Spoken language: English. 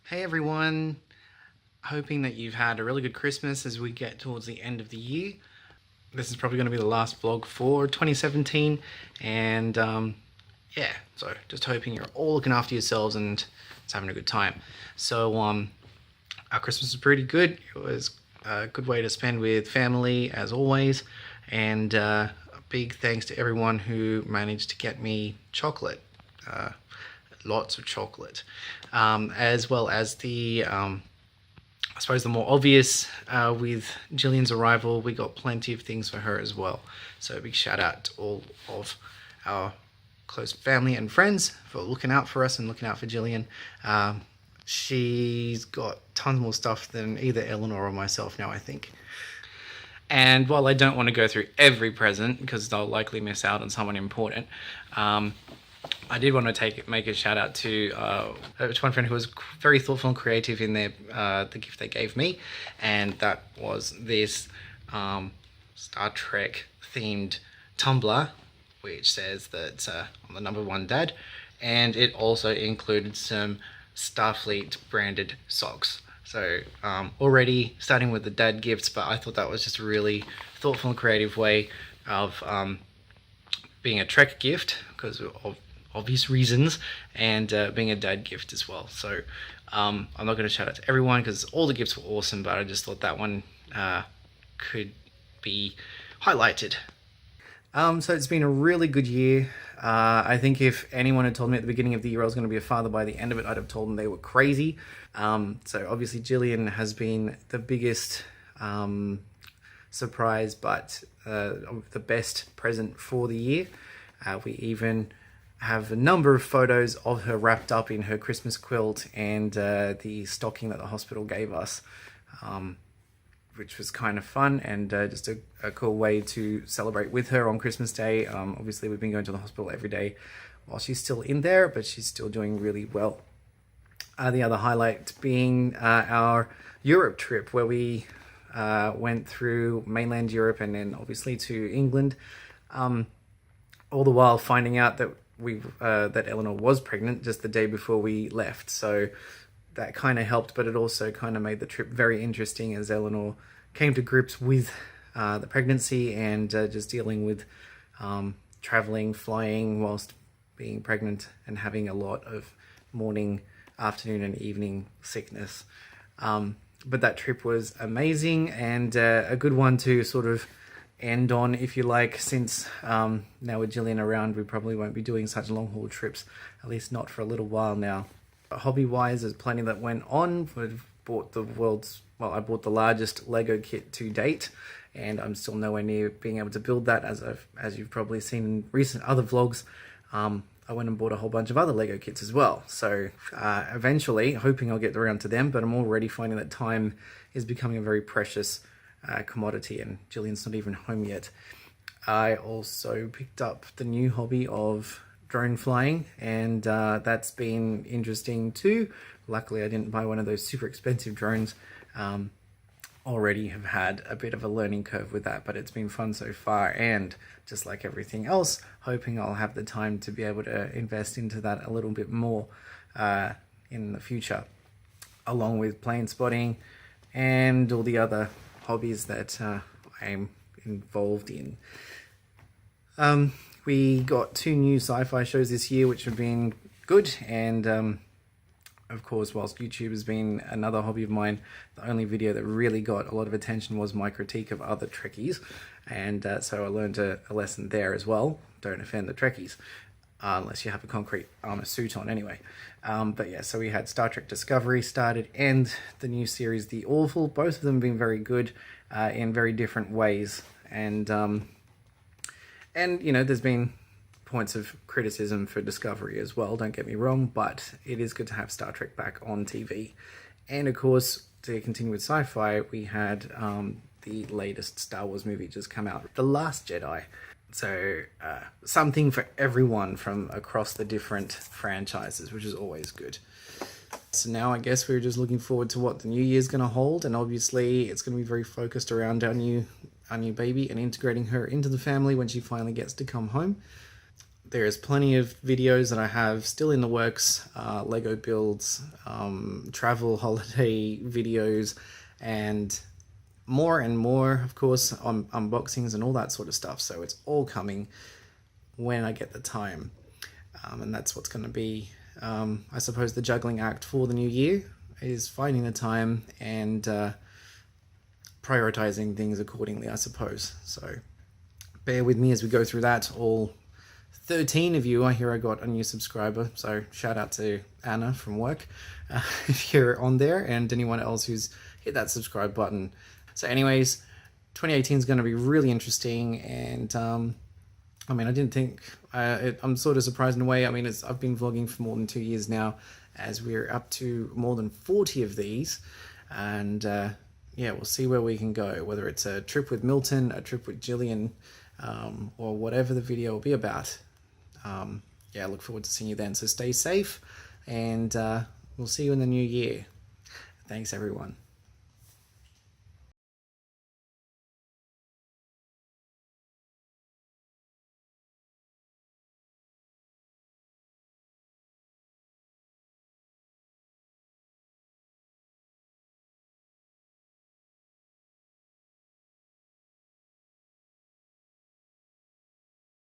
Hey everyone, hoping that you've had a really good Christmas as we get towards the end of the year. This is probably going to be the last vlog for 2017, and yeah, so just hoping you're all looking after yourselves and just having a good time. So our Christmas was pretty good. It was a good way to spend with family as always, and a big thanks to everyone who managed to get me chocolate. Lots of chocolate, as well as I suppose the more obvious, with Gillian's arrival, we got plenty of things for her as well. So a big shout out to all of our close family and friends for looking out for us and looking out for Gillian. She's got tons more stuff than either Eleanor or myself now, I think. And while I don't want to go through every present because they'll likely miss out on someone important, I did want to make a shout out to one friend who was very thoughtful and creative in the gift they gave me, and that was this Star Trek themed tumbler, which says that I'm the #1 dad, and it also included some Starfleet branded socks. So already starting with the dad gifts, but I thought that was just a really thoughtful and creative way of being a Trek gift because of obvious reasons, and being a dad gift as well. So I'm not going to shout out to everyone because all the gifts were awesome, but I just thought that one could be highlighted. So it's been a really good year. I think if anyone had told me at the beginning of the year I was going to be a father by the end of it, I'd have told them they were crazy. So obviously Gillian has been the biggest surprise, but the best present for the year. We even have a number of photos of her wrapped up in her Christmas quilt and the stocking that the hospital gave us, which was kind of fun and just a cool way to celebrate with her on Christmas Day. Obviously, we've been going to the hospital every day while she's still in there, but she's still doing really well. The other highlight being our Europe trip, where we went through mainland Europe and then obviously to England, all the while finding out that that Eleanor was pregnant just the day before we left. So that kind of helped, but it also kind of made the trip very interesting as Eleanor came to grips with the pregnancy and just dealing with traveling, flying whilst being pregnant and having a lot of morning, afternoon and evening sickness. But that trip was amazing and a good one to sort of end on, if you like, since now with Gillian around, we probably won't be doing such long haul trips, at least not for a little while now. Hobby wise, there's plenty that went on. We've bought I bought the largest Lego kit to date, and I'm still nowhere near being able to build that, as you've probably seen in recent other vlogs. I went and bought a whole bunch of other Lego kits as well. So eventually, hoping I'll get around to them, but I'm already finding that time is becoming a very precious commodity, and Gillian's not even home yet. I also picked up the new hobby of drone flying, and that's been interesting too. Luckily, I didn't buy one of those super expensive drones. Already have had a bit of a learning curve with that, but it's been fun so far, and just like everything else, hoping I'll have the time to be able to invest into that a little bit more in the future, along with plane spotting and all the other hobbies that I'm involved in. We got 2 new sci-fi shows this year, which have been good, and of course, whilst YouTube has been another hobby of mine, the only video that really got a lot of attention was my critique of other Trekkies, and so I learned a lesson there as well. Don't offend the Trekkies, unless you have a concrete armor suit on anyway. But yeah, so we had Star Trek Discovery started and the new series The Orville, both of them being very good in very different ways. And you know, there's been points of criticism for Discovery as well, don't get me wrong, but it is good to have Star Trek back on TV. And of course, to continue with sci-fi, we had the latest Star Wars movie just come out, The Last Jedi. So something for everyone from across the different franchises, which is always good. So now I guess we're just looking forward to what the new year's going to hold, and obviously it's going to be very focused around our new baby and integrating her into the family when she finally gets to come home. There's plenty of videos that I have still in the works, Lego builds, travel holiday videos, and more, of course, on unboxings and all that sort of stuff. So it's all coming when I get the time. And that's what's going to be, I suppose, the juggling act for the new year, is finding the time and prioritizing things accordingly, I suppose. So bear with me as we go through that. All 13 of you, I hear I got a new subscriber, so shout out to Anna from work if you're on there, and anyone else who's hit that subscribe button. So anyways, 2018 is going to be really interesting, and I mean, I didn't think, I'm sort of surprised in a way. I mean, I've been vlogging for more than 2 years now, as we're up to more than 40 of these, and yeah, we'll see where we can go, whether it's a trip with Milton, a trip with Gillian, or whatever the video will be about. Yeah, I look forward to seeing you then. So stay safe, and we'll see you in the new year. Thanks, everyone.